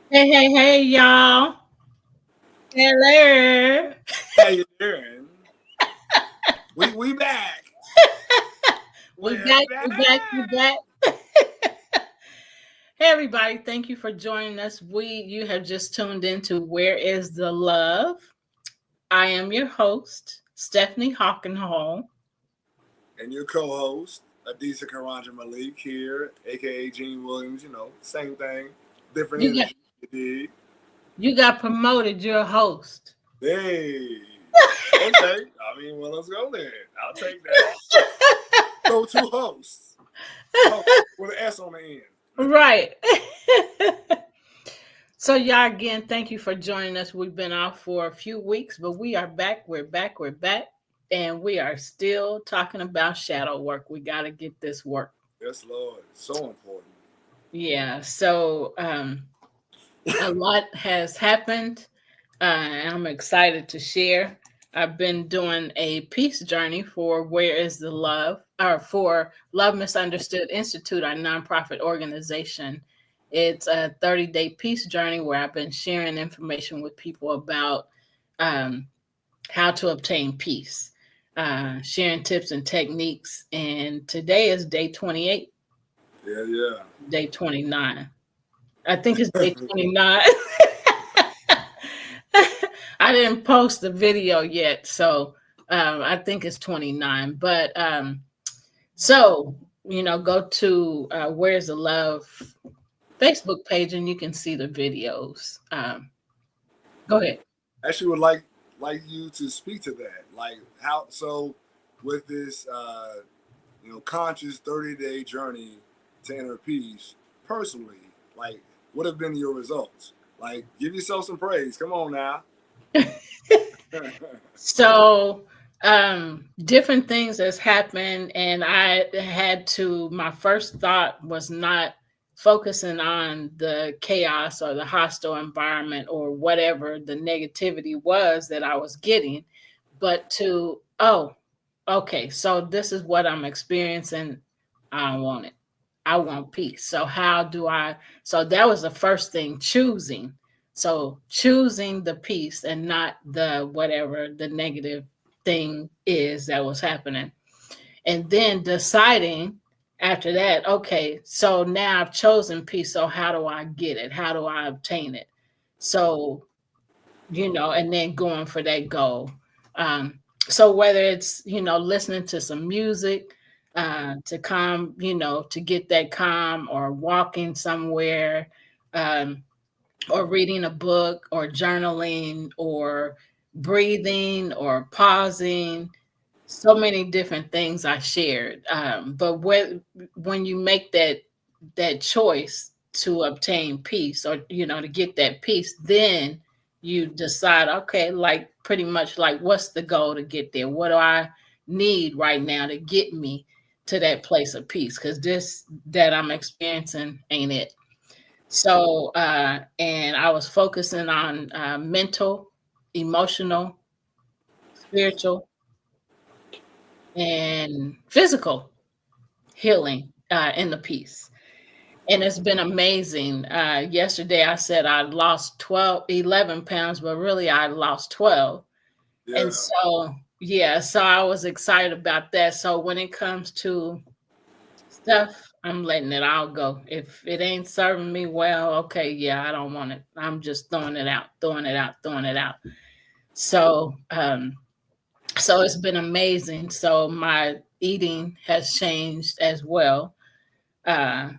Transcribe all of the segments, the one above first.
Hey, y'all. Hello. How you doing? We back. We We're back, we back, we back. back. Hey, everybody. Thank you for joining us. You have just tuned into Where is the Love? I am your host, Stephanie Hockenhall. And your co-host, Adisa Karanja Malik here, aka Gene Williams. You know, same thing, different You got energy. You dig? you got promoted. You're a host. Hey. Okay. I mean, well, let's go there. I'll take that. So two hosts. Host with an S on the end. Right. So, y'all, again, thank you for joining us. We've been off for a few weeks, but we are back. We're back. We're back. And we are still talking about shadow work. We got to get this work. Yes, Lord. So important. Yeah. So, a lot has happened. I'm excited to share. I've been doing a peace journey for Where is the Love, or for Love Misunderstood Institute, our nonprofit organization. It's a 30-day peace journey where I've been sharing information with people about how to obtain peace, sharing tips and techniques. And today is day 28, Yeah. day 29. I think it's day 29. I didn't post the video yet, so I think it's 29. But so, go to Where's the Love Facebook page and you can see the videos. Go ahead. Actually, would like you to speak to that. Like how so with this conscious 30-day journey to inner peace personally, like what have been your results? Like give yourself some praise. Come on now. So, different things has happened, and my first thought was not focusing on the chaos or the hostile environment or whatever the negativity was that I was getting, but okay, so this is what I'm experiencing. I don't want it. I want peace. So that was the first thing, choosing. So choosing the peace and not the whatever the negative thing is that was happening. And then deciding after that, okay, so now I've chosen peace. So how do I get it? How do I obtain it? So, and then going for that goal. So whether it's, listening to some music, to calm, to get that calm, or walking somewhere, or reading a book, or journaling, or breathing, or pausing. So many different things I shared. But when you make that choice to obtain peace, or to get that peace, then you decide, okay, like pretty much like what's the goal to get there? What do I need right now to get me to that place of peace? Because this that I'm experiencing ain't it. So and I was focusing on mental, emotional, spiritual, and physical healing in the peace. And it's been amazing. Yesterday I said I lost 11 pounds, but really I lost 12. Yeah. And so, yeah, so I was excited about that. So when it comes to stuff, I'm letting it all go. If it ain't serving me well, okay, yeah, I don't want it. I'm just throwing it out, throwing it out, throwing it out. So, so it's been amazing. So my eating has changed as well. Uh,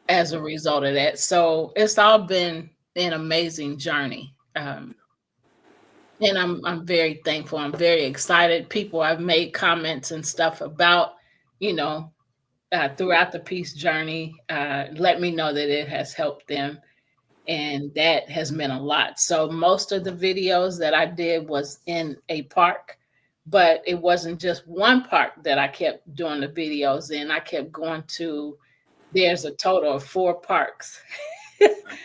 as a result of that. So it's all been an amazing journey. And I'm very thankful. I'm very excited. People have made comments and stuff about, throughout the peace journey, let me know that it has helped them. And that has meant a lot. So most of the videos that I did was in a park, but it wasn't just one park that I kept doing the videos in. I kept going to, there's a total of 4 parks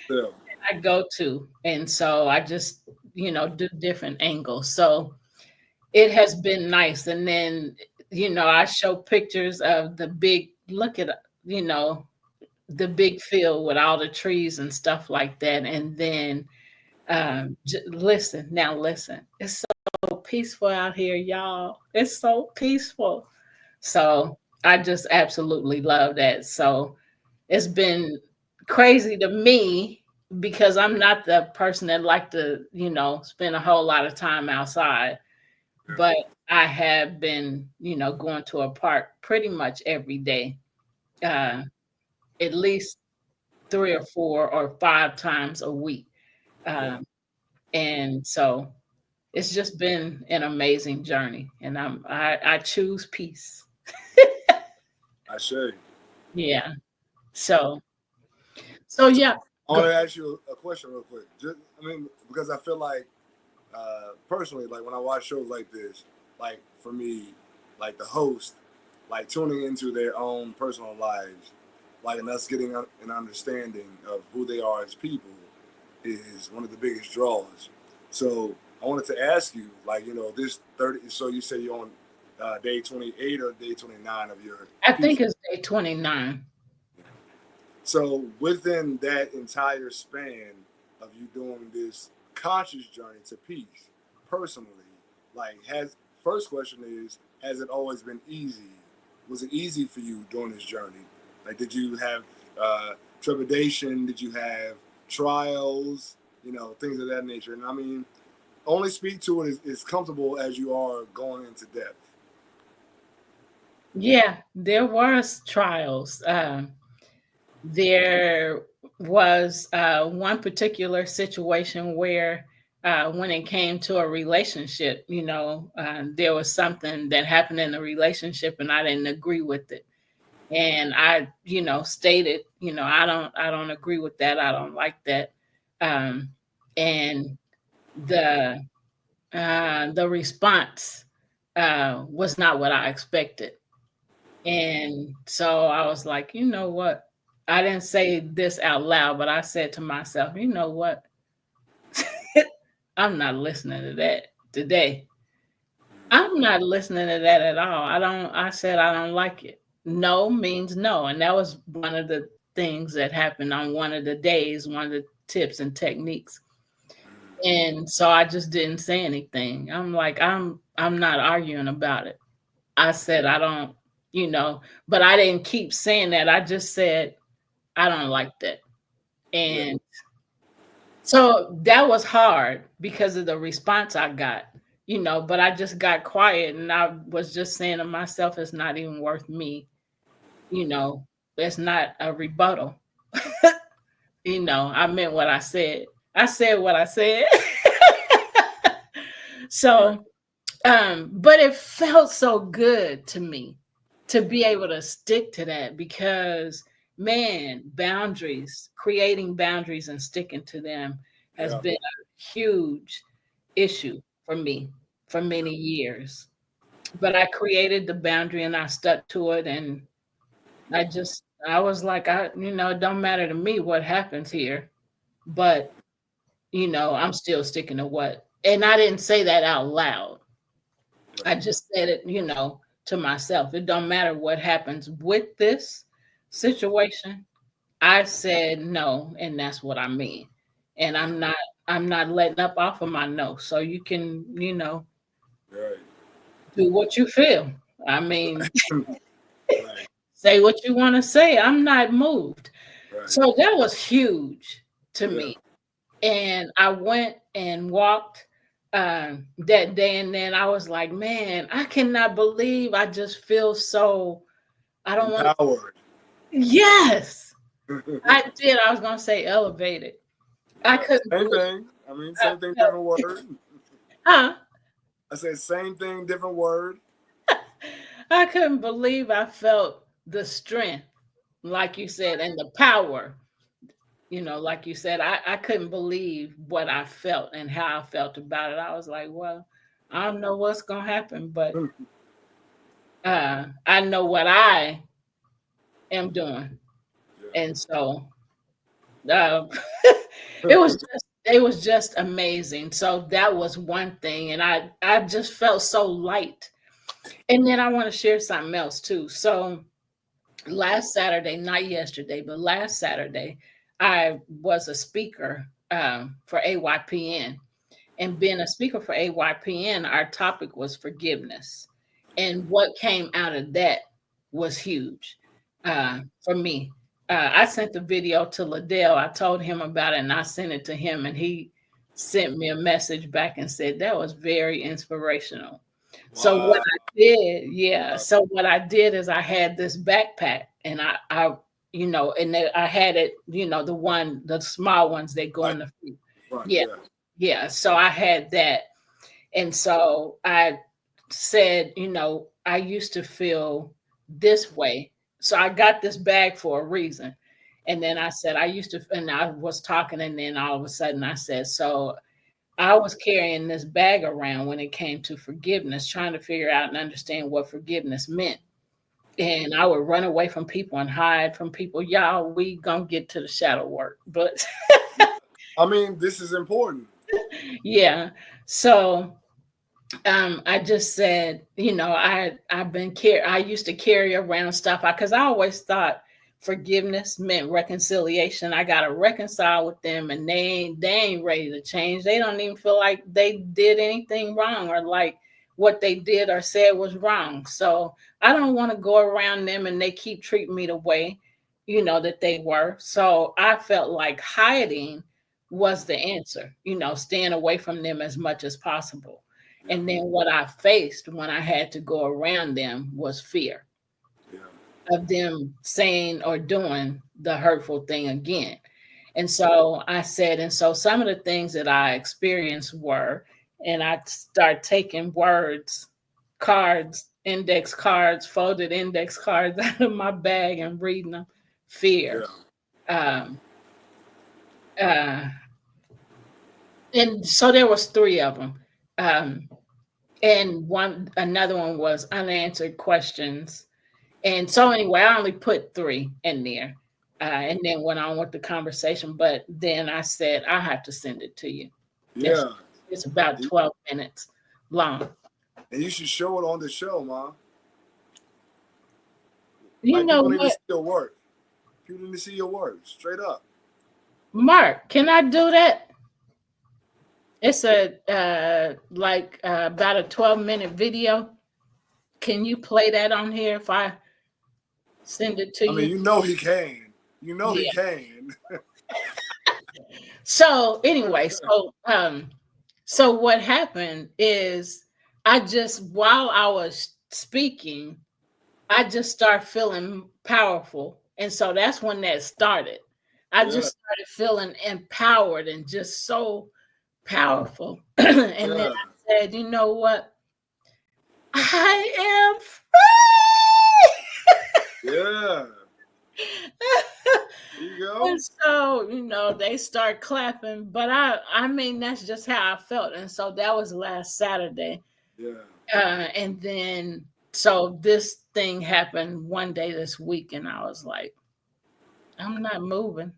Still, I go to. And so I just, do different angles. So it has been nice. And then, I show pictures of the big, look at, you know, the big field with all the trees and stuff like that. And then, listen, now listen, it's so peaceful out here, y'all. It's so peaceful. So I just absolutely love that. So it's been crazy to me because I'm not the person that like to, spend a whole lot of time outside. yeah, But I have been, going to a park pretty much every day, uh, at least 3 or 4 or 5 times a week. yeah. Um, and so it's just been an amazing journey. And I choose peace. I say. Yeah. So so So yeah. I Go. want to ask you a question real quick. Just, I mean, because I feel like personally, like when I watch shows like this, like for me, like the host, like tuning into their own personal lives, like and us getting an understanding of who they are as people is one of the biggest draws. So I wanted to ask you, like this 30. So you say you're on day 28 or day 29 of your I peace. think it's day 29. So within that entire span of you doing this conscious journey to peace, personally, like has first question is, has it always been easy? Was it easy for you during this journey? Like did you have trepidation? Did you have trials? Things of that nature. And I mean, only speak to it as comfortable as you are going into depth. Yeah, there was trials. There was one particular situation where when it came to a relationship, there was something that happened in the relationship and I didn't agree with it. And I, stated, I don't agree with that. I don't like that. Um, and the the response was not what I expected. And so I was like, you know what? I didn't say this out loud, but I said to myself, you know what? I'm not listening to that today. I'm not listening to that at all. I said I don't like it. No means no. And that was one of the things that happened on one of the days, one of the tips and techniques. And so I just didn't say anything. I'm like, I'm not arguing about it. I said I don't, but I didn't keep saying that. I just said I don't like that. Yeah, And so that was hard because of the response I got, but I just got quiet and I was just saying to myself, it's not even worth me, you know, it's not a rebuttal. I meant what I said. I said what I said. right. So, but it felt so good to me to be able to stick to that because man, boundaries, creating boundaries and sticking to them has Yeah, been a huge issue for me for many years. But I created the boundary and I stuck to it and I was like, it don't matter to me what happens here, but I'm still sticking to what. And I didn't say that out loud. I right. just said it, to myself. It don't matter what happens with this situation. I said no, and that's what I mean. And I'm not letting up off of my no. So you can, Right. do what you feel. I mean, Right. say what you want to say. I'm not moved. Right. So that was huge to Yeah. me. And I went and walked that day, and then I was like, man, I cannot believe I just feel so. I don't want. Empowered. Yes, Right. I did. I was gonna say elevated. I couldn't Same believe thing. I mean, I same thing, felt. different word. Huh? I said same thing, different word. I couldn't believe I felt the strength, like you said, and the power. Like you said, I couldn't believe what I felt and how I felt about it. I was like, well, I don't know what's gonna happen, but I know what I am doing, and so uh, it was just amazing. So that was one thing, and I just felt so light. And then I want to share something else too. So last Saturday, not yesterday, but last Saturday, I was a speaker for AYPN. And being a speaker for AYPN, our topic was forgiveness. And what came out of that was huge for me. I sent the video to Liddell. I told him about it and I sent it to him, and he sent me a message back and said that was very inspirational. So what Wow. I did, yeah. So what I did is I had this backpack, and I and I had it, the small ones that go Like in the feet. front, Yeah, yeah. yeah. So I had that, and so I said, I used to feel this way. So I got this bag for a reason. And then I said, I used to, and I was talking, and then all of a sudden I said, so I was carrying this bag around when it came to forgiveness, trying to figure out and understand what forgiveness meant. And I would run away from people and hide from people. Y'all, we gonna get to the shadow work, but I mean, this is important. yeah. So I just said, I used to carry around stuff because I always thought forgiveness meant reconciliation. I gotta reconcile with them, and they ain't ready to change. They don't even feel like they did anything wrong, or like what they did or said was wrong. So I don't want to go around them and they keep treating me the way, that they were. So I felt like hiding was the answer, staying away from them as much as possible. Yeah, And then what I faced when I had to go around them was fear yeah, of them saying or doing the hurtful thing again. And so I said, and so some of the things that I experienced were, and I start taking cards, index cards, folded index cards out of my bag and reading them. yeah, Fear. Um, uh, and so there was three of them. Um, and another one was unanswered questions. And so anyway, I only put three in there, and then went on with the conversation. But then I said I have to send it to you. it's, yeah. it's about 12 minutes long. And you should show it on the show, man. You Like know people need to what, see your work. People need to see your work straight up. Mark, can I do that? It's a about a 12-minute video. Can you play that on here if I send it to I mean, you? you know he can. You know he Yeah. can. So anyway, so what happened is I just while I was speaking, I just started feeling powerful. And so that's when that started. I Yeah, just started feeling empowered and just so powerful. And then yeah, I said, you know what? I am yeah. free. There you And go. so, they start clapping, but I mean, that's just how I felt. And so that was last Saturday. Yeah. And then, so this thing happened one day this week, and I was like, I'm not moving.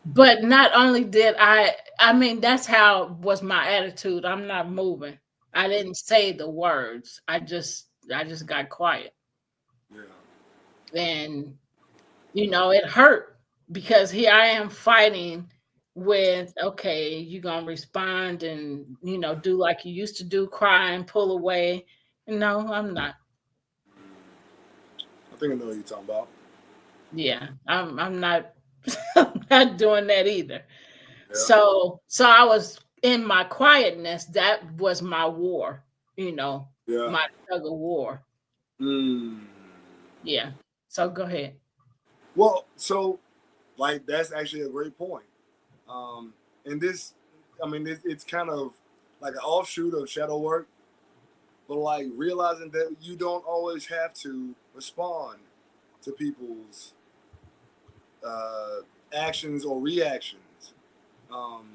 But not only did I mean, that's how was my attitude. I'm not moving. I didn't say the words. I just got quiet. Yeah. And it hurt because here I am fighting with, okay, you're gonna respond and do like you used to do, cry and pull away. No, I'm not. I think I know what you're talking about. Yeah, I'm not I'm not doing that either. Yeah. So I was in my quietness, that was my war, Yeah. my tug of war. Mm. Yeah. So go ahead. Well, so like that's actually a great point. And this, I mean, it's kind of like an offshoot of shadow work, but like realizing that you don't always have to respond to people's uh, actions or reactions. Um,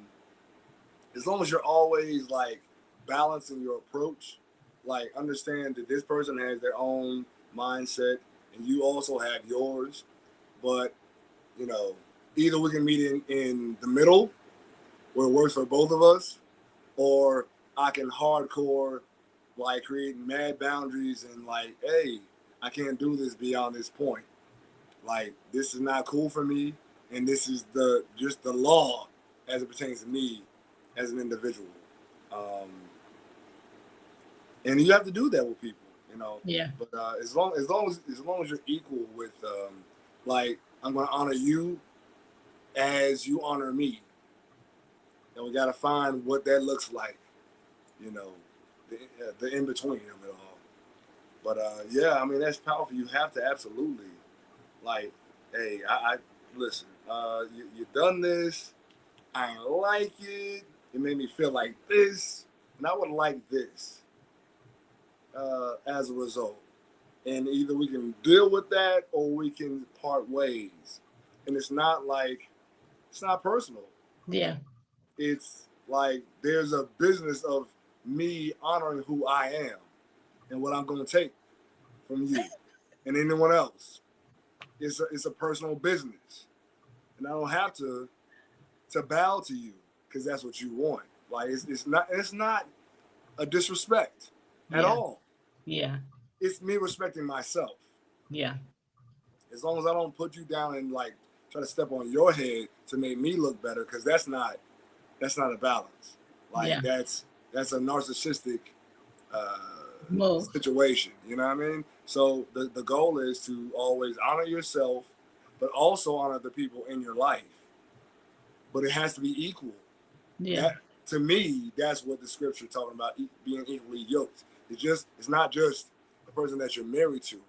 as long as you're always like balancing your approach. Like, understand that this person has their own mindset, and you also have yours. But you know, either we can meet in the middle where it works for both of us, or I can hardcore like create mad boundaries and like, hey, I can't do this beyond this point. Like, this is not cool for me, and this is the just the law as it pertains to me as an individual. Um, and you have to do that with people, you know. Yeah. But as long as you're equal with, like, I'm gonna honor you as you honor me, and we gotta find what that looks like, you know, the in between of it all. But yeah, I mean that's powerful. You have to absolutely like, hey, I listen. You done this. I ain't like it. It made me feel like this, and I would like this as a result. And either we can deal with that or we can part ways. And it's not personal. Yeah. It's like there's a business of me honoring who I am and what I'm going to take from you and anyone else. It's a personal business, and I don't have to bow to you because that's what you want. Like, it's not a disrespect at Yeah. all. Yeah. It's me respecting myself. Yeah. As long as I don't put you down and like try to step on your head to make me look better, because that's not a balance. Like, Yeah. that's a narcissistic Move. situation. You know what I mean? So the goal is to always honor yourself, but also honor the people in your life. But it has to be equal. Yeah. That, to me, that's what the scripture talking about, being equally yoked. It's not just the person that you're married to.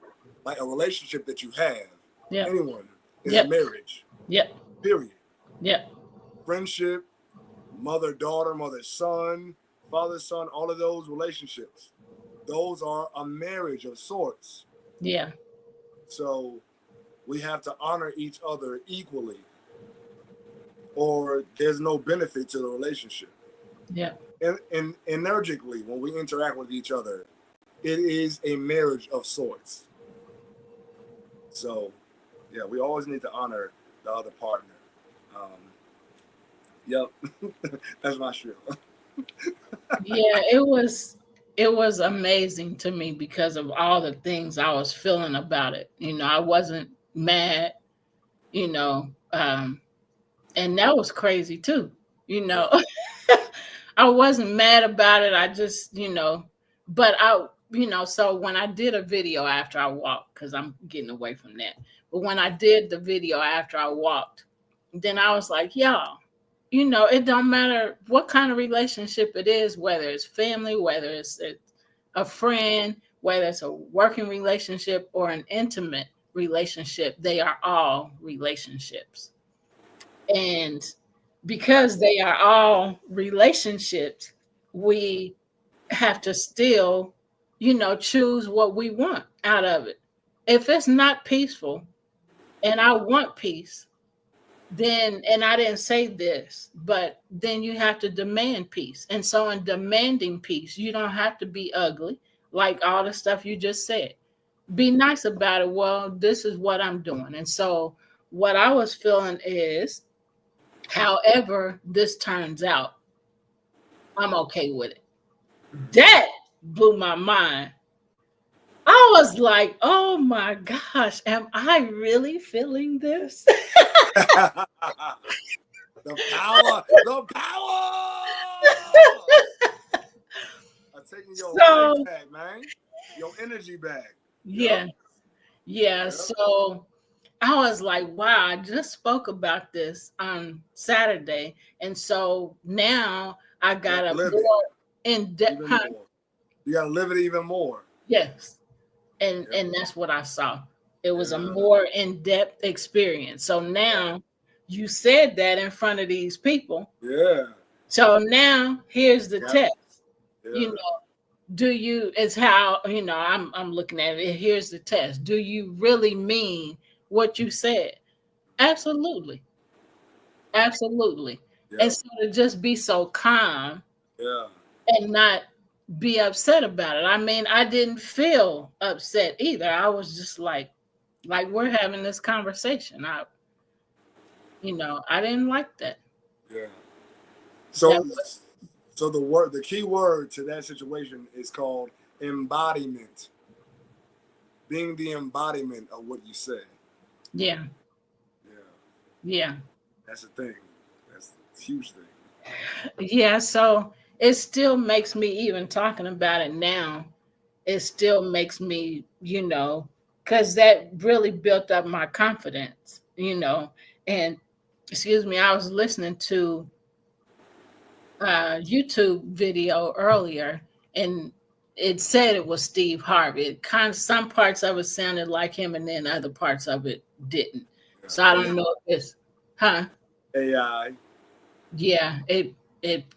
Like, a relationship that you have, Yep. anyone, is a Yep. marriage. Yep. Period. Yep. Friendship, mother daughter, mother son, father son, all of those relationships, those are a marriage of sorts. Yeah. So we have to honor each other equally, or there's no benefit to the relationship. Yep. And energically, when we interact with each other, it is a marriage of sorts. So yeah, we always need to honor the other partner. Um, yep, that's my show. Yeah. It was amazing to me because of all the things I was feeling about it. I wasn't mad, you know, and that was crazy too. You know, Yeah, I wasn't mad about it. I just, but so when I did a video after I walked, because I'm getting away from that, but when I did the video after I walked, then I was like, y'all, it don't matter what kind of relationship it is, whether it's family, whether it's a friend, whether it's a working relationship or an intimate relationship, they are all relationships. And because they are all relationships, we have to still, choose what we want out of it. If it's not peaceful and I want peace, then, and I didn't say this, but then you have to demand peace. And so, in demanding peace, you don't have to be ugly, like all the stuff you just said. Be nice about it. Well, this is what I'm doing. And so, what I was feeling is, however this turns out, I'm okay with it. That blew my mind. I was like, oh my gosh, am I really feeling this? the power, the power. I'm taking your life So, back, man. Your energy back. Yep. yeah, yeah. Yep. So I was like, wow, I just spoke about this on Saturday. And so now I got Yep. a Live it more in depth, even more. You gotta live it even more. yes. And Yep. and that's what I saw. It was a Yeah. more in-depth experience. So Right. now you said that in front of these people. Yeah. So now here's the Yep. test. You Yeah. know, do you it's how, I'm looking at it. Here's the test. Do you really mean what you said? Absolutely. Absolutely. And Yep. so to just be so calm Yeah. and not be upset about it. I mean, I didn't feel upset either. I was just like we're having this conversation. I didn't like that. Yeah. That So, so the key word to that situation is called embodiment. Being the embodiment of what you say. yeah, Yeah, yeah, that's a thing. That's a huge thing. yeah. So it still makes me, even talking about it now, it still makes me, because that really built up my confidence. And excuse me, I was listening to a YouTube video earlier, and it said it was Steve Harvey. It kind of, some parts of it sounded like him, and then other parts of it didn't. So I Yeah. don't know if it's, huh? AI. Yeah, it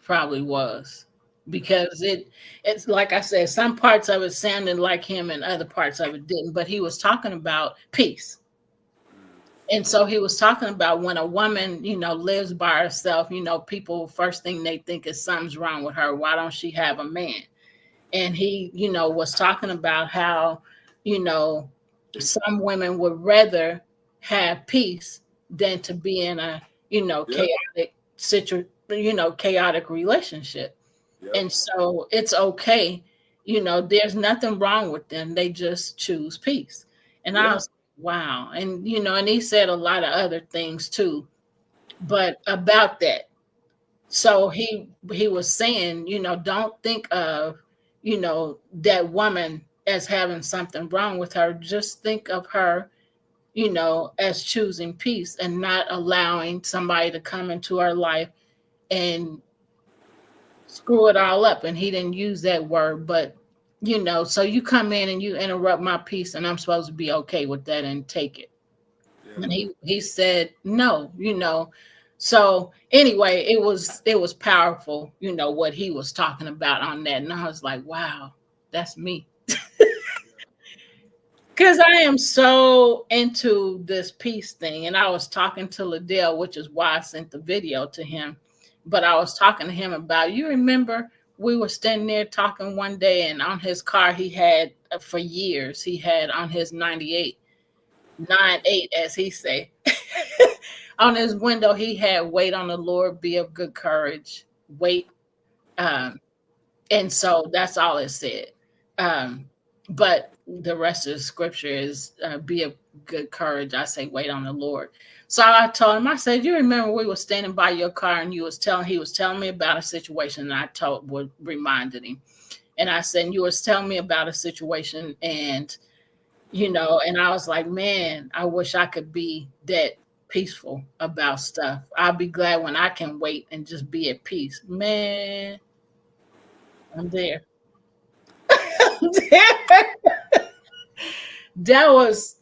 probably was, because it's like I said, some parts of it sounded like him and other parts of it didn't. But he was talking about peace. And so he was talking about when a woman, lives by herself, people first thing they think is something's wrong with her. Why don't she have a man? And he, was talking about how, you know, some women would rather have peace than to be in a, Yep. chaotic relationship. Yep. And so it's okay. There's nothing wrong with them. They just choose peace. And I Yeah. was, wow. And, and he said a lot of other things too, but about that. So he was saying, don't think of, that woman as having something wrong with her. Just think of her, as choosing peace and not allowing somebody to come into her life and screw it all up. And he didn't use that word, but so you come in and you interrupt my peace, and I'm supposed to be okay with that and take it. Yeah. And he said no. So anyway, it was powerful, what he was talking about on that. And I was like, wow, that's me. Because I am so into this peace thing. And I was talking to Liddell, which is why I sent the video to him. But I was talking to him about, you remember we were standing there talking one day, and on his car, he had, for years, he had on his 98, 98, as he say. On his window, he had wait on the Lord, be of good courage, wait. Um, and so that's all it said. But the rest of the scripture is, be of good courage. I say, wait on the Lord. So I told him, I said, you remember we were standing by your car, and he was telling me about a situation, and I reminded him. And I said, you was telling me about a situation, and I was like, man, I wish I could be that peaceful about stuff. I'll be glad when I can wait and just be at peace. Man, I'm there. I'm there. That was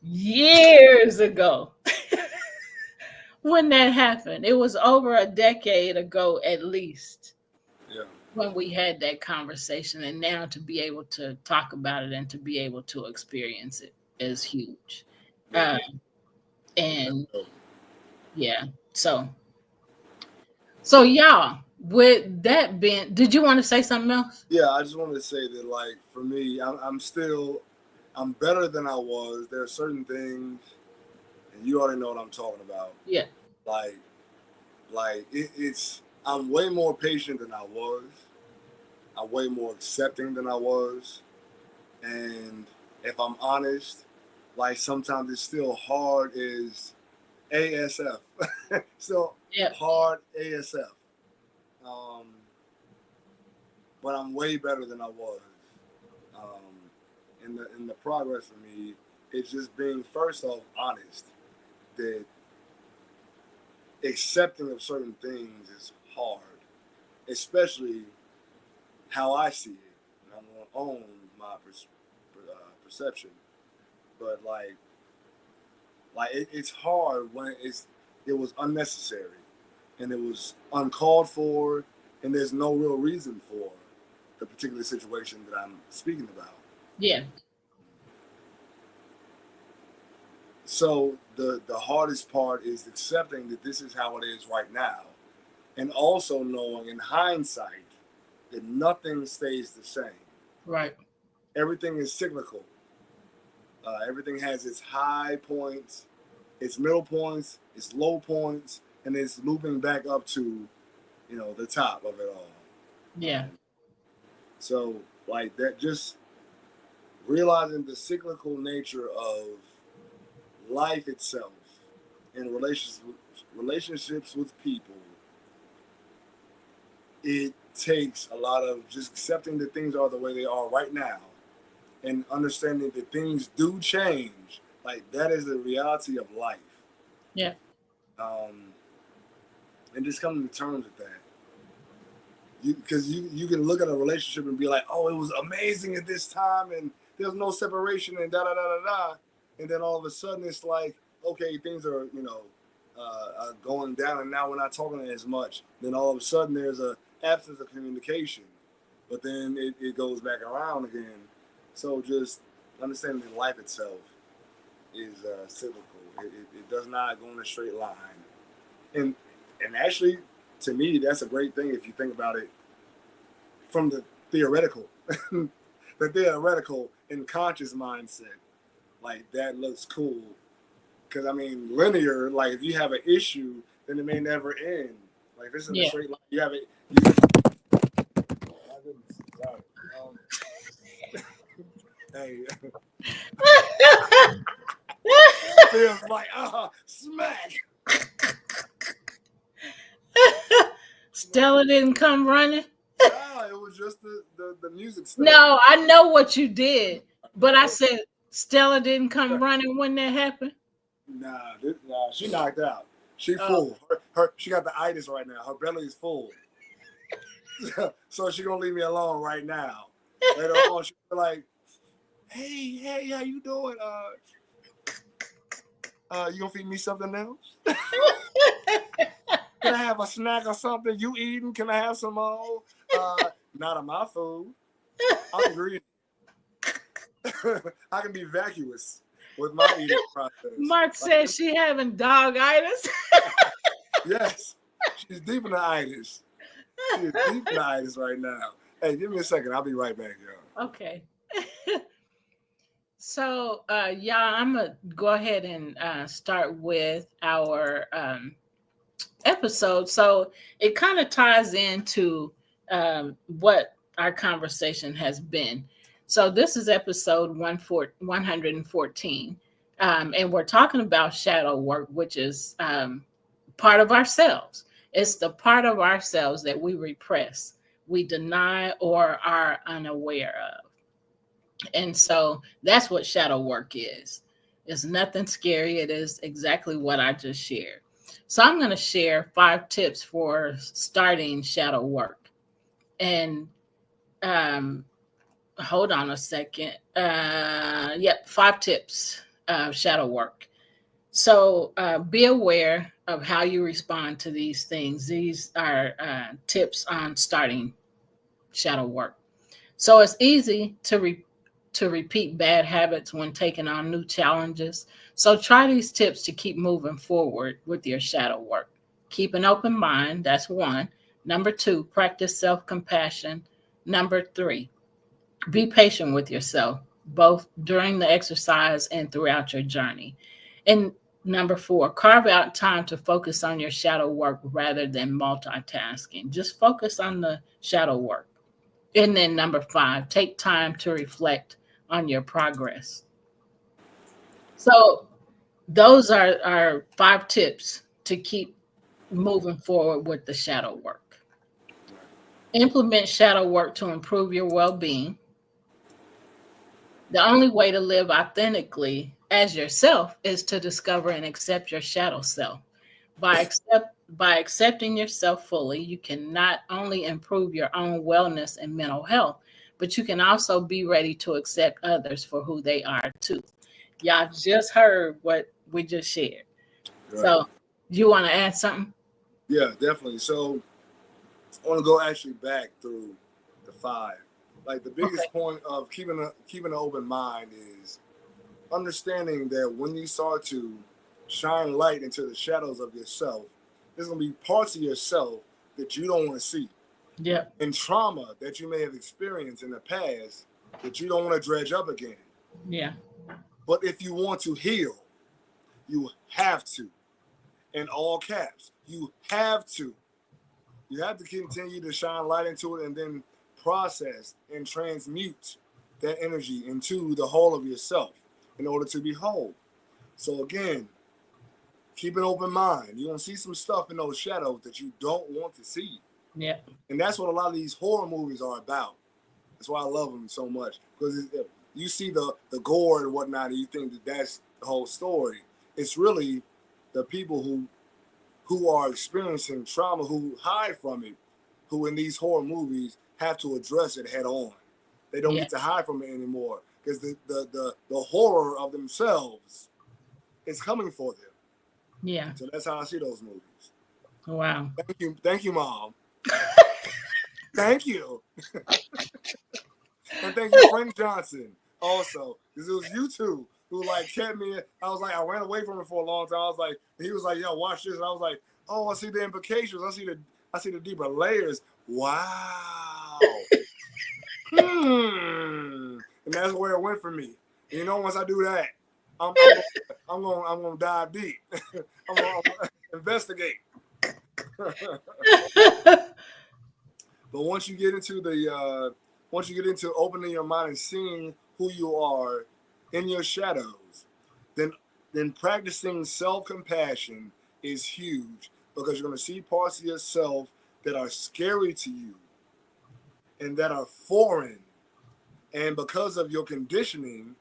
years ago when that happened. It was over a decade ago, at least, Yeah. when we had that conversation. And now to be able to talk about it and to be able to experience it is huge. Yeah. Uh, That's and dope. yeah, so y'all, with that being, did you want to say something else? Yeah. I just wanted to say that, like, for me, I'm still, I'm better than I was. There are certain things, and you already know what I'm talking about. Yeah, Like, it's, I'm way more patient than I was. I'm way more accepting than I was. And if I'm honest, like sometimes it's still hard as ASF. Still yeah, hard ASF. Um, but I'm way better than I was. Um, in the progress for me, it's just being first off honest that accepting of certain things is hard, especially how I see it. And I'm gonna own my perception, but it's hard when it was unnecessary and it was uncalled for, and there's no real reason for the particular situation that I'm speaking about. yeah, So the hardest part is accepting that this is how it is right now, and also knowing in hindsight that nothing stays the same. Right. Everything is cyclical. Everything has its high points, its middle points, its low points, and it's looping back up to, the top of it all. Yeah. So, like that, just realizing the cyclical nature of life itself and relationships with people, it takes a lot of just accepting that things are the way they are right now and understanding that things do change. Like that is the reality of life. Yeah. Um, and just coming to terms with that. Because you can look at a relationship and be like, oh, it was amazing at this time and there's no separation and da da da da da, and then all of a sudden it's like, okay, things are going down and now we're not talking as much. Then all of a sudden there's a absence of communication, but then it goes back around again. So just understanding that life itself is cyclical. It does not go in a straight line, and actually, to me, that's a great thing if you think about it from the theoretical, the theoretical and conscious mindset. Like that looks cool, because I mean, linear. Like if you have an issue, then it may never end. Like if it's in a Yeah. straight line, you have it. My goodness, sorry. Hey, feels like smack. Stella didn't come running. Nah, it was just the music stuff. No, I know what you did, but I said Stella didn't come running when that happened. Nah, she knocked out. She Oh, full. She got the itis right now. Her belly is full. So she gonna leave me alone right now. Later on, she'll be like, "Hey, how you doing? You gonna feed me something else? Can I have a snack or something? You eating? Can I have some more? Not of my food. I'm greedy. I can be vacuous with my eating process. Mark said she having dog-itis. Yes, she's deep in the itis. She is deep in the itis right now. Hey, give me a second. I'll be right back, y'all. Okay. So, y'all, I'm going to go ahead and start with our episode. So, it kind of ties into what our conversation has been. So, this is episode 114. And we're talking about shadow work, which is part of ourselves. It's the part of ourselves that we repress, we deny, or are unaware of. And so that's what shadow work is. It's nothing scary. It is exactly what I just shared. So I'm going to share 5 tips for starting shadow work. And hold on a second. 5 tips of shadow work. So be aware of how you respond to these things. These are tips on starting shadow work. So it's easy to repeat bad habits when taking on new challenges. So try these tips to keep moving forward with your shadow work. Keep an open mind. That's 1. Number 2, practice self-compassion. Number 3, be patient with yourself, both during the exercise and throughout your journey. And number 4, carve out time to focus on your shadow work rather than multitasking. Just focus on the shadow work. And then number 5, take time to reflect on your progress. So those are our 5 tips to keep moving forward with the shadow work. Implement shadow work to improve your well-being. The only way to live authentically as yourself is to discover and accept your shadow self. By accepting yourself fully, you can not only improve your own wellness and mental health, but you can also be ready to accept others for who they are too. Y'all just heard what we just shared. Right. So, you want to add something? Yeah, definitely. So I want to go actually back through the 5. Like the Okay. biggest point of keeping an open mind is understanding that when you start to shine light into the shadows of yourself, there's gonna be parts of yourself that you don't want to see. Yep. and trauma that you may have experienced in the past that you don't want to dredge up again. Yeah. But if you want to heal, you have to. In all caps, you have to. You have to continue to shine light into it and then process and transmute that energy into the whole of yourself in order to be whole. So again, keep an open mind. You're gonna see some stuff in those shadows that you don't want to see. Yeah. And that's what a lot of these horror movies are about. That's why I love them so much. Because you see the gore and whatnot, and you think that that's the whole story. It's really the people who are experiencing trauma, who hide from it, who in these horror movies have to address it head on. They don't Yeah. get to hide from it anymore because the horror of themselves is coming for them. Yeah. So that's how I see those movies. Wow. Thank you, Mom. Thank you, and thank you, Frank Johnson. Also, because it was you two who like kept me. I was like, I ran away from it for a long time. I was like, he was like, yo, watch this, and I was like, oh, I see the implications. I see the deeper layers. Wow. And that's where it went for me. And you know, once I do that, I'm gonna dive deep. I'm gonna investigate. But once you get into opening your mind and seeing who you are in your shadows, then practicing self-compassion is huge because you're going to see parts of yourself that are scary to you and that are foreign. And because of your conditioning,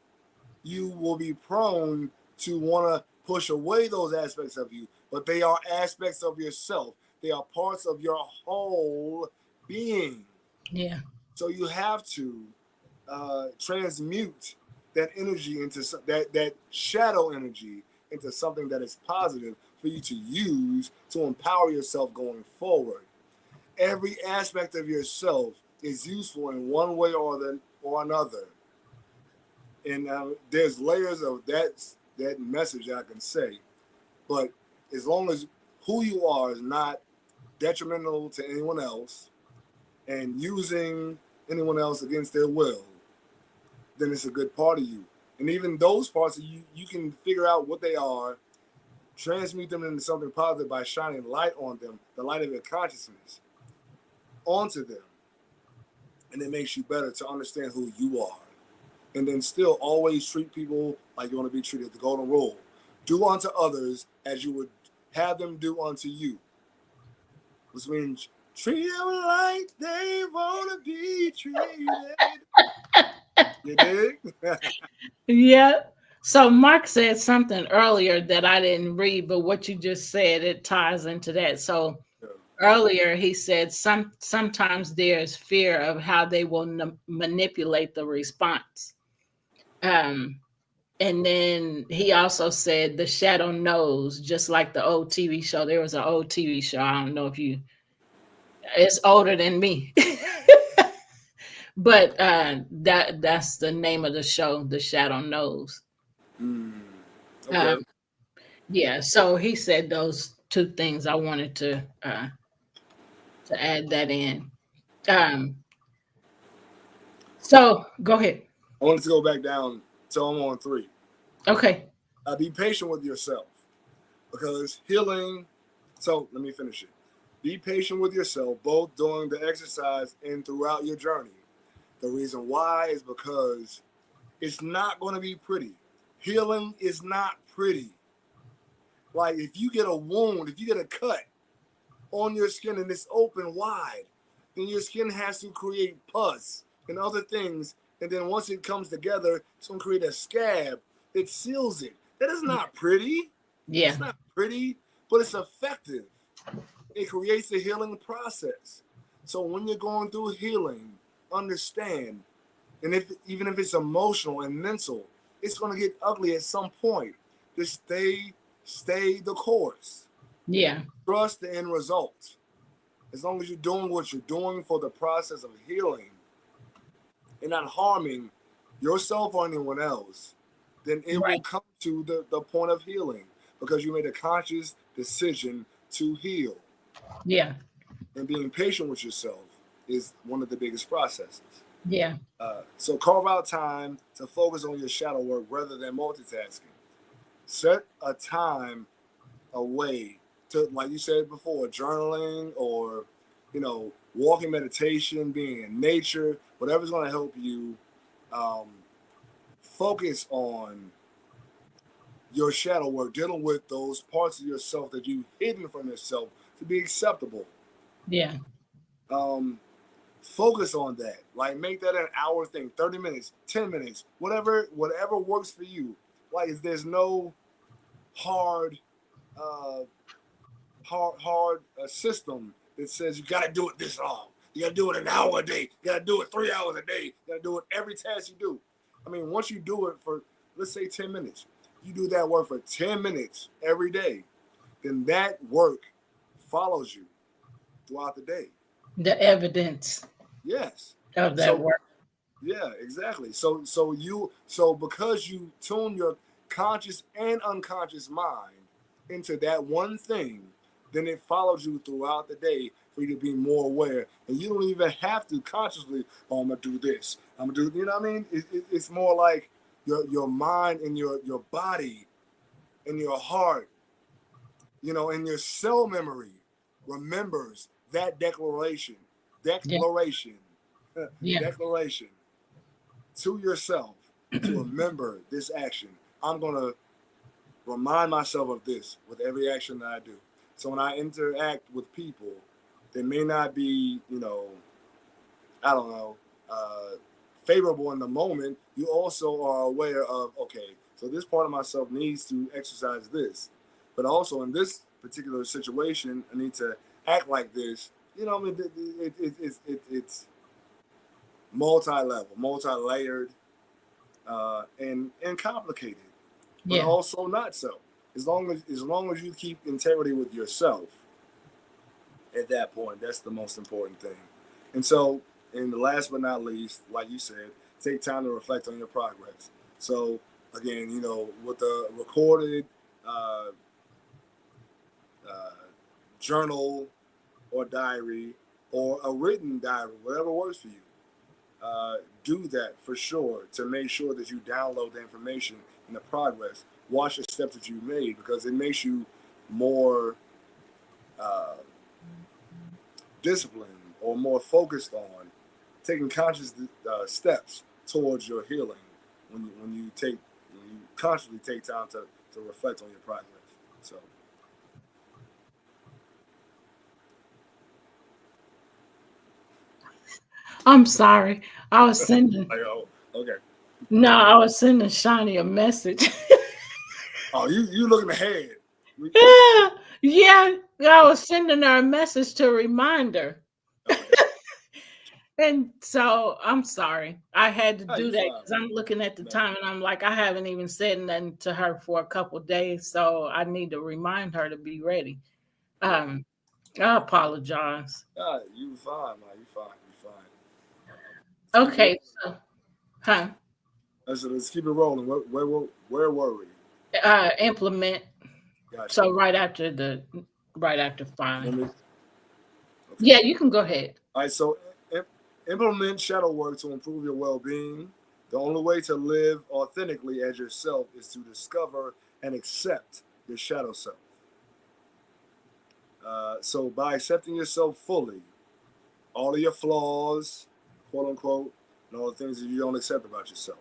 you will be prone to want to push away those aspects of you, but they are aspects of yourself. They are parts of your whole being. Yeah. So you have to transmute that energy into that shadow energy into something that is positive for you to use to empower yourself going forward. Every aspect of yourself is useful in one way or another, and there's layers of that message I can say. But as long as who you are is not detrimental to anyone else and using anyone else against their will, then it's a good part of you. And even those parts of you, you can figure out what they are, transmute them into something positive by shining light on them, the light of your consciousness, onto them. And it makes you better to understand who you are. And then still always treat people like you want to be treated. The golden rule. Do unto others as you would have them do unto you. Which means treat them like they want to be treated. You dig? Yeah. So Mark said something earlier that I didn't read, but what you just said, it ties into that. So earlier he said sometimes there's fear of how they will manipulate the response. Um, and then he also said the shadow knows, just like the old TV show. There was an old TV show. I don't know if you, it's older than me. But that's the name of the show, The Shadow Knows. Mm, okay. Um, yeah, so he said those two things. I wanted to add that in. Um, so go ahead. I wanted to go back down. So I'm on 3. Okay. Be patient with yourself because healing. So let me finish it. Be patient with yourself, both during the exercise and throughout your journey. The reason why is because it's not going to be pretty. Healing is not pretty. Like if you get a wound, if you get a cut on your skin and it's open wide, then your skin has to create pus and other things. And then once it comes together, it's going to create a scab that seals it. That is not pretty. Yeah. It's not pretty, but it's effective. It creates a healing process. So when you're going through healing, understand, and even if it's emotional and mental, it's going to get ugly at some point. Just stay the course. Yeah. Trust the end result. As long as you're doing what you're doing for the process of healing and not harming yourself or anyone else, then it will Right. come to the point of healing because you made a conscious decision to heal Yeah. and being patient with yourself. is one of the biggest processes. Yeah. So carve out time to focus on your shadow work rather than multitasking. Set a time away to, like you said before, journaling or, walking meditation, being in nature, whatever's going to help you um, focus on your shadow work, dealing with those parts of yourself that you've hidden from yourself to be acceptable. Yeah. Um, Focus on that. Like make that an hour thing, 30 minutes, 10 minutes, whatever works for you. Like there's no hard uh system that says you gotta do it this long. You gotta do it an hour a day. You gotta do it 3 hours a day. You gotta do it every task you do. I mean, once you do it for, let's say, 10 minutes, you do that work for 10 minutes every day, then that work follows you throughout the day. The evidence Yes. of that So work. yeah, exactly. So because you tune your conscious and unconscious mind into that one thing, then it follows you throughout the day for you to be more aware, and you don't even have to consciously. Oh, I'm gonna do this. I'm gonna do. You know what I mean? It's more like your mind and your body and your heart, and your cell memory remembers that declaration, Yeah. declaration, Yeah. declaration to yourself to remember this action. I'm going to remind myself of this with every action that I do. So when I interact with people that may not be, I don't know, favorable in the moment, you also are aware of, okay, so this part of myself needs to exercise this. But also in this particular situation, I need to act like this. I mean, it's multi-level, multi-layered, and complicated, but Yeah. also not so. As long as you keep integrity with yourself, at that point, that's the most important thing. And so, and the last but not least, like you said, take time to reflect on your progress. So again, with the recorded uh, uh, journal or diary or a written diary, whatever works for you. Do that for sure to make sure that you download the information and the progress. Watch the steps that you made because it makes you more uh, disciplined or more focused on taking conscious steps towards your healing when you consciously take time to reflect on your progress. So, I'm sorry. I was sending oh, okay. no, I was sending Shawnee a message. Oh, you looking ahead. Yeah, I was sending her a message to remind her. Okay. And so I'm sorry. I had to Oh, do you that fine, because I'm looking at the man. time and I'm like, I haven't even said nothing to her for a couple days. So I need to remind her to be ready. Yeah. Um, I apologize. You fine, man. You fine. You fine. Let's keep it. Okay, so huh? Let's keep it rolling. Where were we? Implement. Gotcha. So right after Let fine. me. Okay. Yeah, you can go ahead. All right. So implement shadow work to improve your well-being. The only way to live authentically as yourself is to discover and accept your shadow self. So by accepting yourself fully, all of your flaws, quote unquote, and all the things that you don't accept about yourself,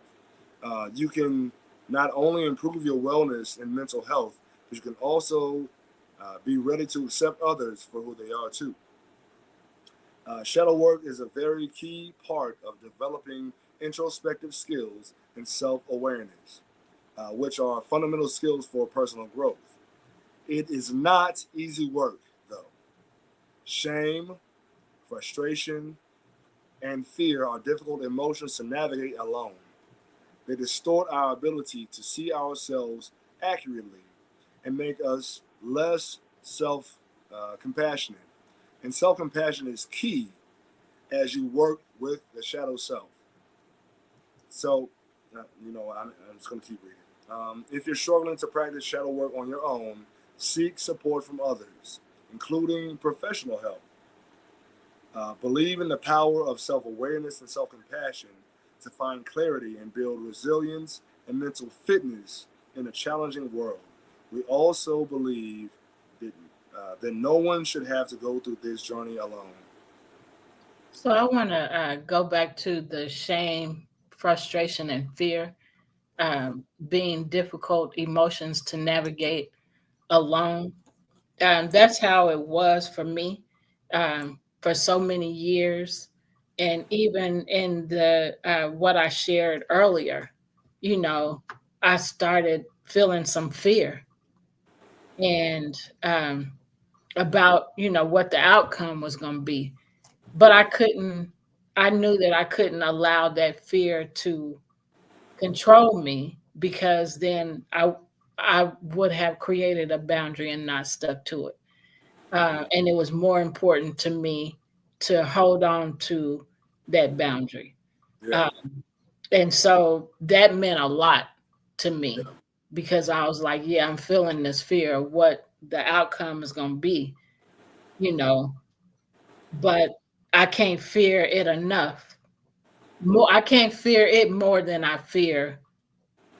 you can not only improve your wellness and mental health, but you can also be ready to accept others for who they are too. Shadow work is a very key part of developing introspective skills and self awareness, which are fundamental skills for personal growth. It is not easy work, though. Shame, frustration, and fear are difficult emotions to navigate alone. They distort our ability to see ourselves accurately and make us less self compassionate. And self compassion is key as you work with the shadow self. So, I'm just going to keep reading. If you're struggling to practice shadow work on your own, seek support from others, including professional help. Believe in the power of self awareness and self compassion to find clarity and build resilience and mental fitness in a challenging world. We also believe that, that no one should have to go through this journey alone. So I want to go back to the shame, frustration, and fear being difficult emotions to navigate alone. That's how it was for me for so many years. And even in the what I shared earlier, you know, I started feeling some fear and about what the outcome was going to be, but I couldn't. I knew that I couldn't allow that fear to control me because then I would have created a boundary and not stuck to it. And it was more important to me to hold on to that boundary. Yeah, Uh, and so that meant a lot to yeah, me because I was like, yeah, I'm feeling this fear of what the outcome is going to be, you know, but I can't fear it enough. More, I can't fear it more than I fear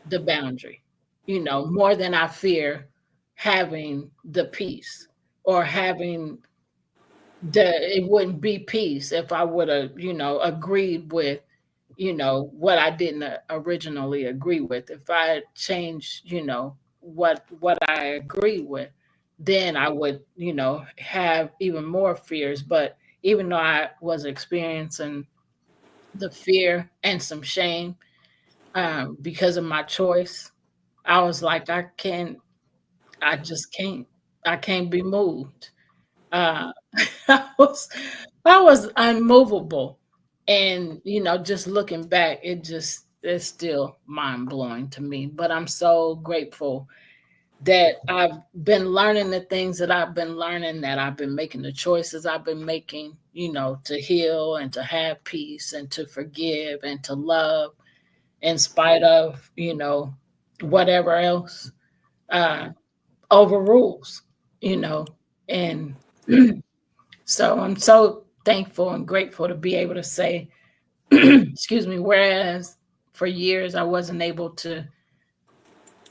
the boundary, more than I fear having the peace or having it wouldn't be peace if I would have, agreed with, what I didn't originally agree with. If I changed, what I agree with, then I would, have even more fears. But even though I was experiencing the fear and some shame because of my choice, I was like, I just can't, I can't be moved. Uh, I was I was unmovable. And just looking back, it's still mind blowing to me. But I'm so grateful that I've been learning the things that I've been learning, that I've been making the choices I've been making, to heal and to have peace and to forgive and to love in spite of, whatever else uh overrules, you know. And so I'm so thankful and grateful to be able to say, excuse me, whereas for years I wasn't able to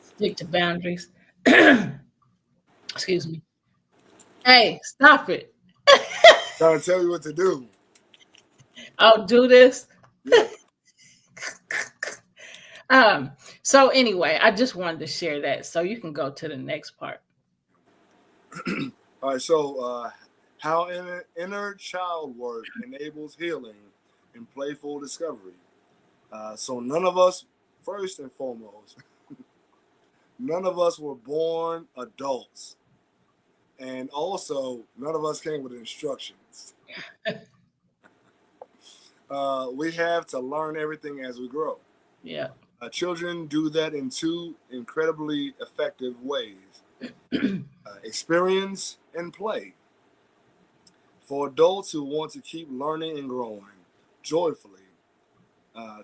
stick to boundaries. Excuse me. Hey, stop it. trying to tell you what to do. I'll do this. Yeah. Um, so anyway, I just wanted to share that. So you can go to the next part. All right. So, how inner child work enables healing and playful discovery. So, none of us, first and foremost, none of us were born adults, and also none of us came with instructions. We have to learn everything as we grow. Yeah. Children do that in two incredibly effective ways: experience and play. For adults who want to keep learning and growing joyfully,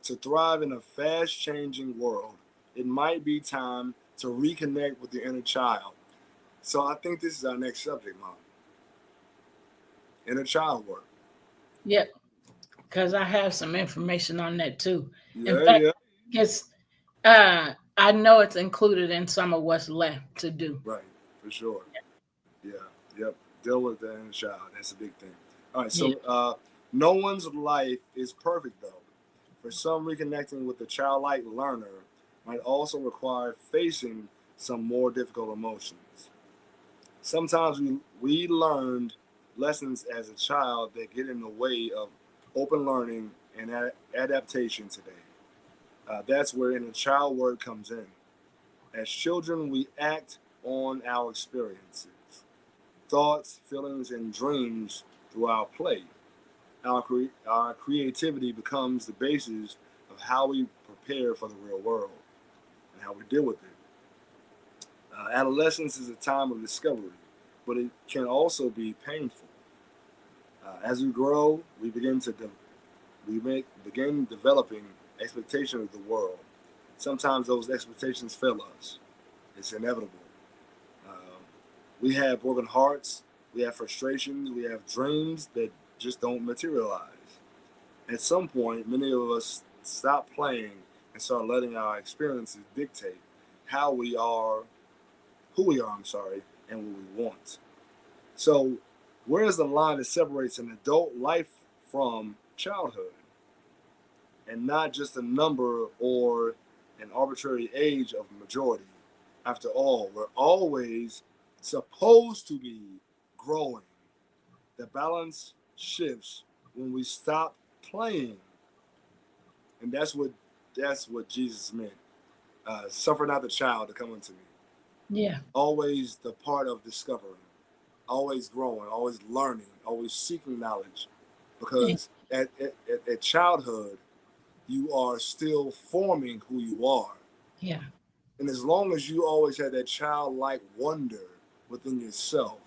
to thrive in a fast changing world, it might be time to reconnect with the inner child. So I think this is our next subject, Mom. Inner child work. Yep. Because I have some information on that too. In Yeah, fact, yeah. it's I know it's included in some of what's left to do. Right, for sure. Yeah, yep. Deal with the inner child. That's a big thing. All right, Yeah. so no one's life is perfect, though. For some, reconnecting with the childlike learner might also require facing some more difficult emotions. Sometimes we learned lessons as a child that get in the way of open learning and adaptation today. That's where inner child work comes in. As children, we act on our experiences, thoughts, feelings, and dreams through our play. Our creativity becomes the basis of how we prepare for the real world and how we deal with it. Adolescence is a time of discovery, but it can also be painful. As we grow, begin developing expectations of the world. Sometimes those expectations fail us. It's inevitable. Um, we have broken hearts. We have frustrations. We have dreams that just don't materialize. At some point, many of us stop playing and start letting our experiences dictate how we are, who we are, I'm sorry, and what we want. So, where is the line that separates an adult life from childhood? And not just a number or an arbitrary age of majority. After all, we're always supposed to be growing. The balance shifts when we stop playing, and that's what Jesus meant. Suffer not the child to come unto me. Yeah. Always the part of discovering, always growing, always learning, always seeking knowledge, Yeah. because at childhood you are still forming who you are. Yeah. And as long as you always have that childlike wonder within yourself,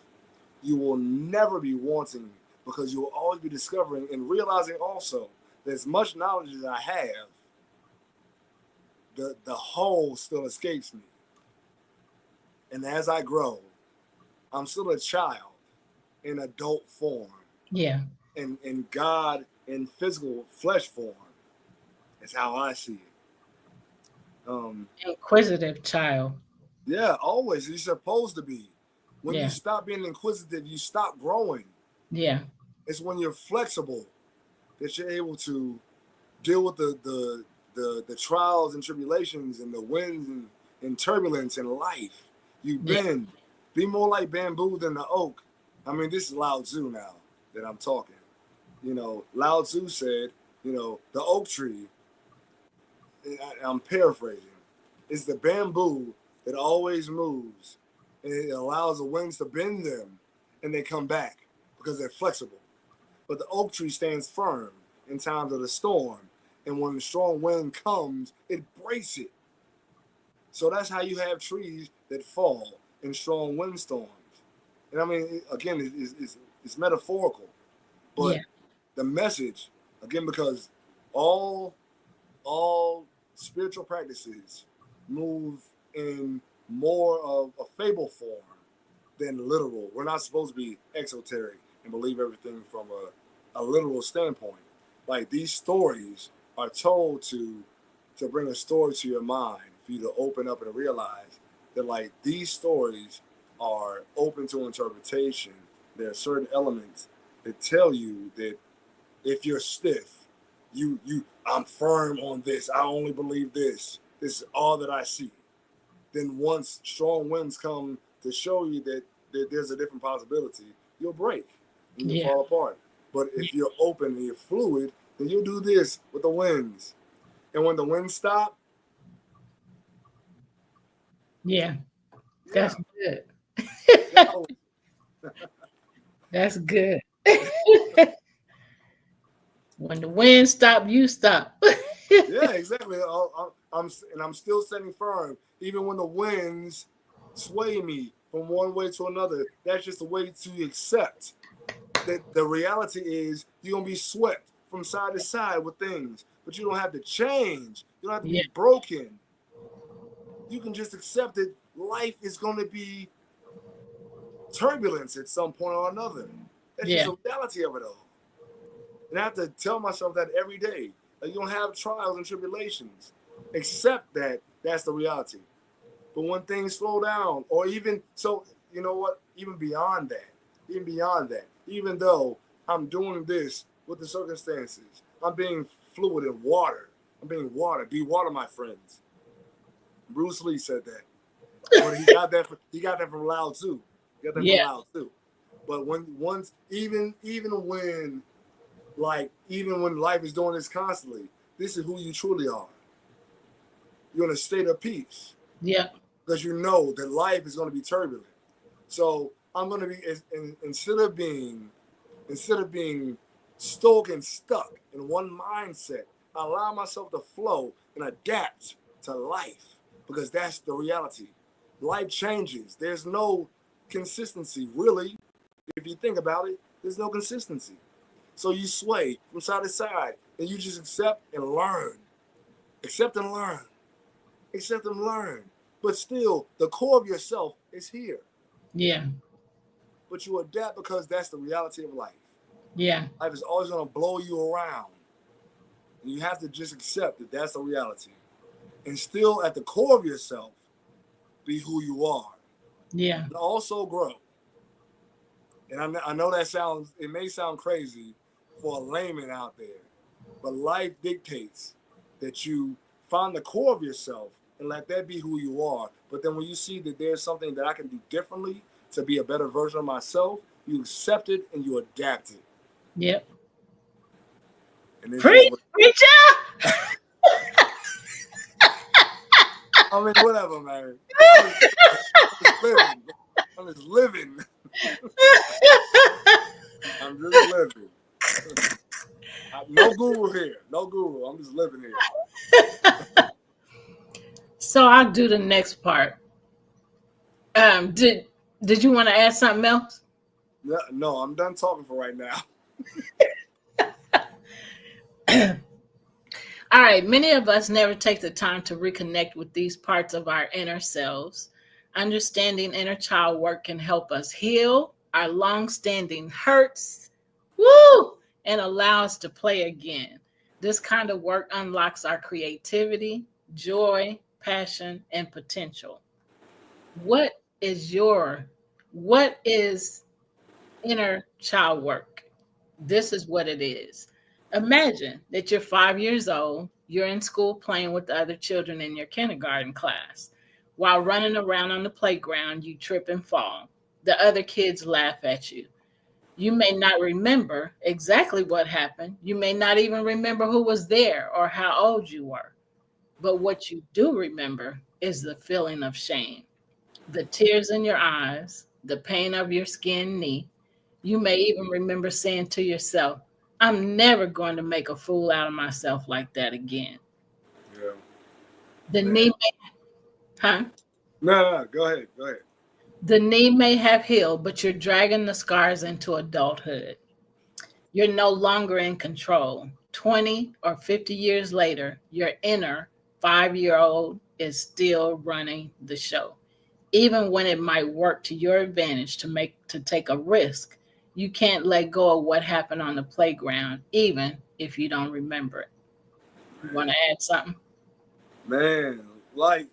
you will never be wanting, because you will always be discovering and realizing also that as much knowledge as I have, the whole still escapes me. And as I grow, I'm still a child in adult form, Yeah. and God in physical flesh form. Is how I see it. Inquisitive child. Yeah, always. You're supposed to be. When you Yeah. stop being inquisitive, you stop growing. Yeah. It's when you're flexible that you're able to deal with the trials and tribulations and the winds and turbulence in life. You Yeah. bend. Be more like bamboo than the oak. I mean, this is Lao Tzu now that I'm talking. Lao Tzu said, the oak tree, I'm paraphrasing, is the bamboo that always moves, and it allows the winds to bend them and they come back because they're flexible. But the oak tree stands firm in times of the storm, and when the strong wind comes, it breaks it. So that's how you have trees that fall in strong windstorms. And I mean, again, it's metaphorical, Yeah. but the message, again, because all all spiritual practices move in more of a fable form than literal. We're not supposed to be exoteric and believe everything from a literal standpoint. Like, these stories are told to bring a story to your mind, for you to open up and realize that, like, these stories are open to interpretation. There are certain elements that tell you that if you're stiff, I'm firm on this. I only believe this. This is all that I see. Then once strong winds come to show you that there's a different possibility, you'll break and you'll Yeah. fall apart. But if you're open and you're fluid, then you'll do this with the winds. And when the winds stop, Yeah. yeah, That's good. now, That's good. When the wind stop, you stop. yeah, exactly. I'm still standing firm, even when the winds sway me from one way to another. That's just a way to accept that the reality is you're gonna be swept from side to side with things, but you don't have to change. You don't have to Yeah. be broken. You can just accept that life is gonna be turbulence at some point or another. That's just Yeah. the reality of it all. And I have to tell myself that every day. Like, you don't have trials and tribulations. Accept that that's the reality. But when things slow down, or even so, you know what? Even though I'm doing this with the circumstances, I'm being fluid in water. I'm being water. Be water, my friends. Bruce Lee said that, but he got that from Lao Tzu. He got that from Yeah. Lao Tzu. But when once even when even when life is doing this constantly, this is who you truly are. You're in a state of peace Yeah. because you know that life is going to be turbulent. So I'm going to be, instead of being stoic and stuck in one mindset, I allow myself to flow and adapt to life, because that's the reality. Life changes. There's no consistency, really. If you think about it, there's no consistency. So you sway from side to side, and you just accept and learn. Accept and learn. Accept and learn. But still, the core of yourself is here. Yeah. But you adapt because that's the reality of life. Yeah. Life is always going to blow you around. And you have to just accept that that's a reality. And still, at the core of yourself, be who you are. Yeah. And also grow. And I know it may sound crazy for a layman out there, but life dictates that you find the core of yourself and let that be who you are. But then when you see that there's something that I can do differently to be a better version of myself, you accept it and you adapt it. Yep. And it's just Preach, what preacher. I mean, whatever, man. I'm just, I'm just living. I'm just living. I'm just living. No guru here. No guru. I'm just living here. So I'll do the next part. Did you want to add something else? No, I'm done talking for right now. All right, many of us never take the time to reconnect with these parts of our inner selves. Understanding inner child work can help us heal our long-standing hurts, woo, and allow us to play again. This kind of work unlocks our creativity, joy, passion, and potential. What is your what is inner child work? This is what it is. Imagine that you're 5 years old, you're in school playing with the other children in your kindergarten class. While running around on the playground, you trip and fall. The other kids laugh at you. You may not remember exactly what happened. You may not even remember who was there or how old you were. But what you do remember is the feeling of shame, the tears in your eyes, the pain of your skinned knee. You may even remember saying to yourself, I'm never going to make a fool out of myself like that again. Yeah, The man. knee may, huh? No. Go ahead. Go ahead. The knee may have healed, but you're dragging the scars into adulthood. You're no longer in control. 20 or 50 years later, your inner 5 year old is still running the show. Even when it might work to your advantage to take a risk, you can't let go of what happened on the playground, even if you don't remember it. You want to add something? Man, like,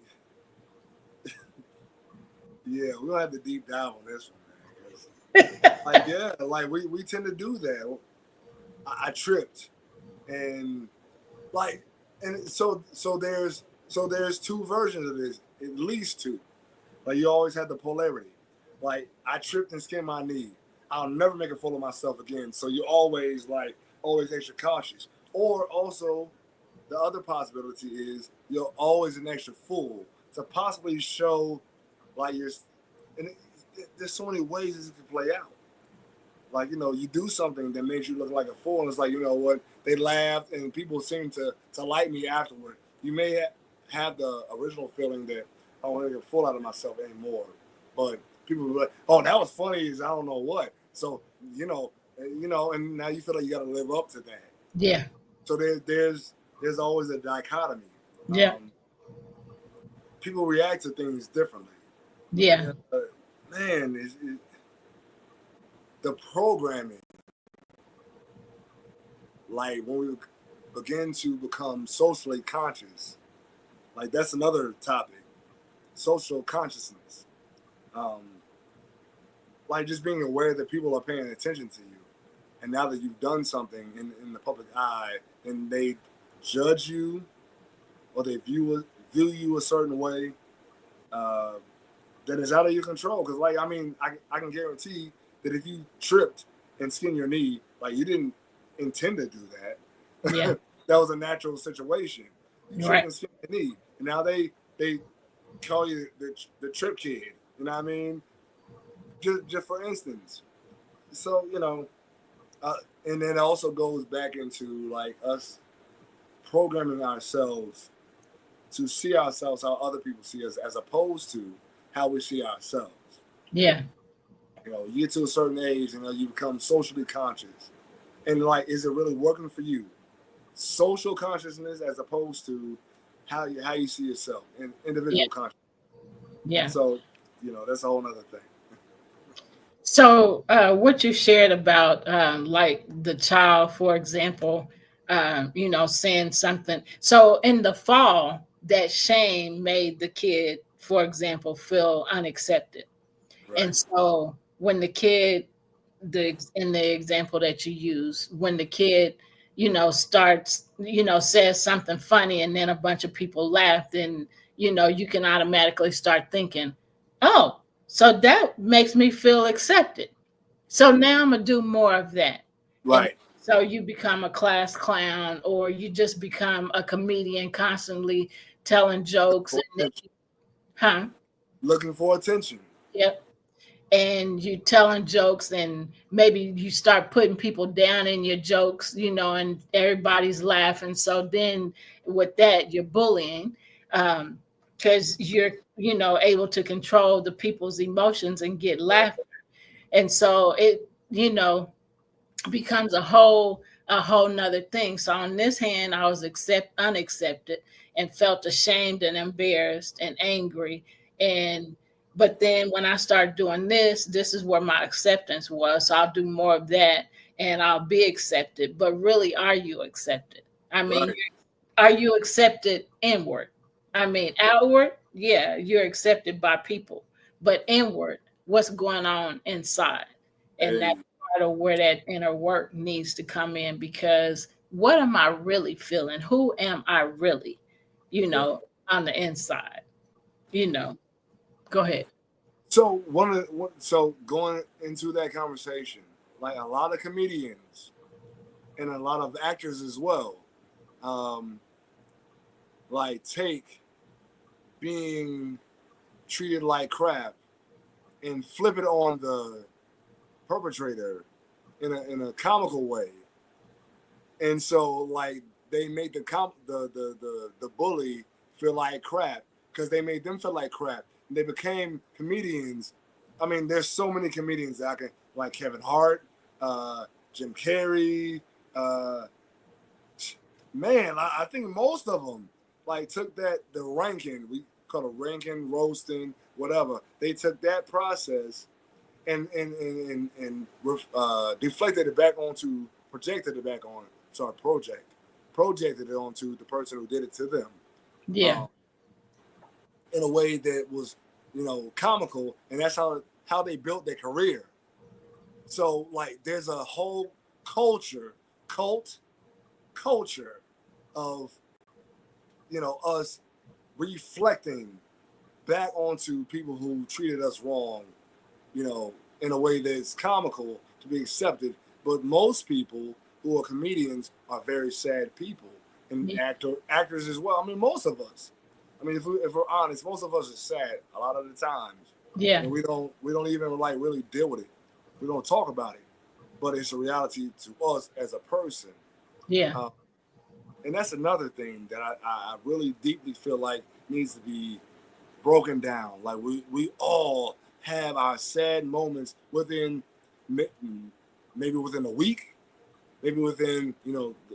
yeah, we're gonna have to deep dive on this one, man. 'Cause, like, yeah, like we tend to do that. I tripped, and like, and so there's two versions of this, at least two. Like you always have the polarity. Like I tripped and skinned my knee. I'll never make a fool of myself again. So you always always extra cautious. Or also the other possibility is you're always an extra fool to possibly show like you're. And there's so many ways this can play out. Like you do something that makes you look like a fool, and it's like what they laughed and people seem to like me afterward. You may have the original feeling that I don't want to get a fool out of myself anymore, but people will be like, "Oh, that was funny as I don't know what." So and now you feel like you got to live up to that. Yeah. So there's always a dichotomy. Yeah. Um, People react to things differently. Yeah. Man, the programming, like when we begin to become socially conscious, like that's another topic, social consciousness. Um, like just being aware that people are paying attention to you, and now that you've done something in the public eye, and they judge you or they view you a certain way, uh, that is out of your control. Because like I can guarantee that if you tripped and skinned your knee, like you didn't intend to do Yeah. that. That was a natural situation. You tripped Right. and skinned your knee, and now they call you the trip kid. You know what I mean? Just for instance. So uh, and then it also goes back into like us programming ourselves to see ourselves how other people see us, as opposed to how we see ourselves. Yeah. You get to a certain age and you become socially conscious. And like, is it really working for you? Social consciousness as opposed to how you see yourself and Yeah. individual consciousness. Yeah. So, that's a whole other thing. So, what you shared about, like the child, for example, saying something. So, in the fall, that shame made the kid, for example, feel unaccepted. Right. And so, when the kid, in the example that you use, when the kid, starts, says something funny, and then a bunch of people laugh, then you can automatically start thinking, oh, so that makes me feel accepted. So now I'm gonna do more of that. And Right. so you become a class clown, or you just become a comedian constantly telling jokes, For and attention. then, huh? Looking for attention. Yep. And you telling jokes, and maybe you start putting people down in your jokes, and everybody's laughing. So then with that, you're bullying, because you're, able to control the people's emotions and get Right. laughter. And so it, becomes a whole nother thing. So on this hand, I was unaccepted, and felt ashamed and embarrassed and angry. And but then when I started doing this is where my acceptance was. So I'll do more of that, and I'll be accepted. But really, are you accepted? I mean, Right. are you accepted inward? I mean, outward, yeah, you're accepted by people, but inward, what's going on inside? And that's Hey. part of where that inner work needs to come in, because what am I really feeling? Who am I really, you Yeah. know, on the inside? You know, go ahead. So so going into that conversation, like a lot of comedians and a lot of actors as well, um, like take being treated like crap and flip it on the perpetrator in a comical way. And so like they made the bully feel like crap because they made them feel like crap. And they became comedians. I mean, there's so many comedians that I can like Kevin Hart, uh, Jim Carrey, uh, man, I think most of them like took the ranking we call it ranking, roasting, whatever. They took that process and deflected it back onto projected it back on sorry projected it onto the person who did it to them, Yeah, um, in a way that was comical, and that's how they built their career. So like there's a whole culture cult culture of us reflecting back onto people who treated us wrong, in a way that's comical to be accepted. But most people who are comedians are very sad people, and yeah, actors as well. I mean, most of us. I mean, if we're honest, most of us are sad a lot of the times, yeah, and we don't even like really deal with it. We don't talk about it, but it's a reality to us as a person. yeah, Um, and that's another thing that I really deeply feel like needs to be broken down. Like we all have our sad moments within maybe within a week, maybe within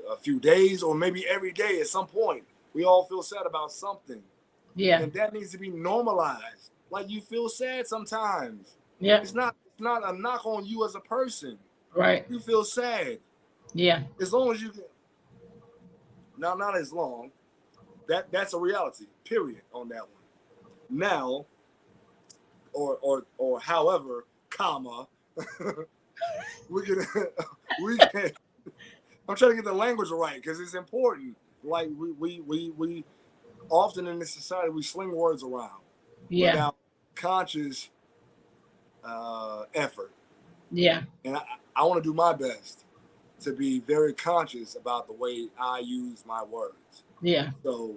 a few days, or maybe every day at some point. We all feel sad about something, yeah, and that needs to be normalized. Like you feel sad sometimes. yeah, It's not a knock on you as a person. right, You feel sad yeah, as long as you can. Now, not as long. That's a reality. Period on that one. Now, or however, comma, we can we can. I'm trying to get the language right because it's important. Like we often in this society we sling words around yeah, without conscious effort, yeah, and I want to do my best to be very conscious about the way I use my words. yeah, So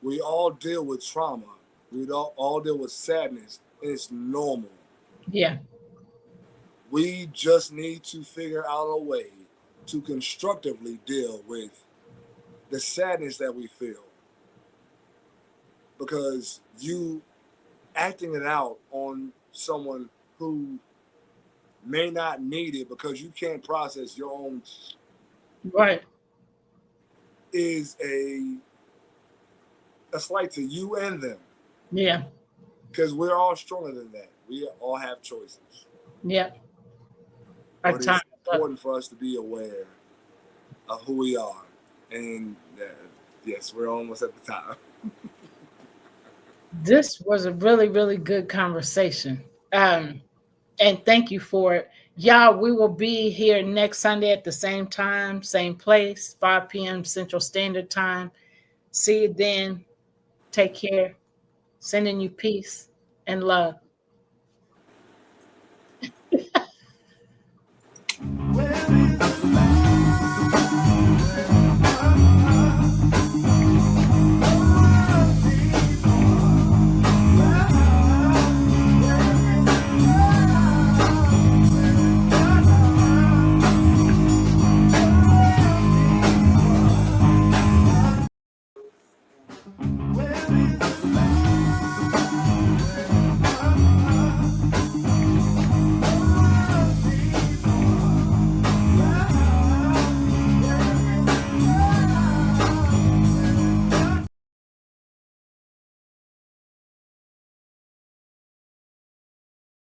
we all deal with trauma. We all deal with sadness, and it's normal. yeah, We just need to figure out a way to constructively deal with the sadness that we feel, because you acting it out on someone who may not need it because you can't process your own right, is a slight to you and them, yeah, because we're all stronger than that. We all have choices. yeah. Our but time it's is up. important for us to be aware of who we are. And yes, we're almost at the time. This was a really, really good conversation. And thank you for it. Y'all, we will be here next Sunday at the same time, same place, 5 p.m. Central Standard Time. See you then. Take care. Sending you peace and love.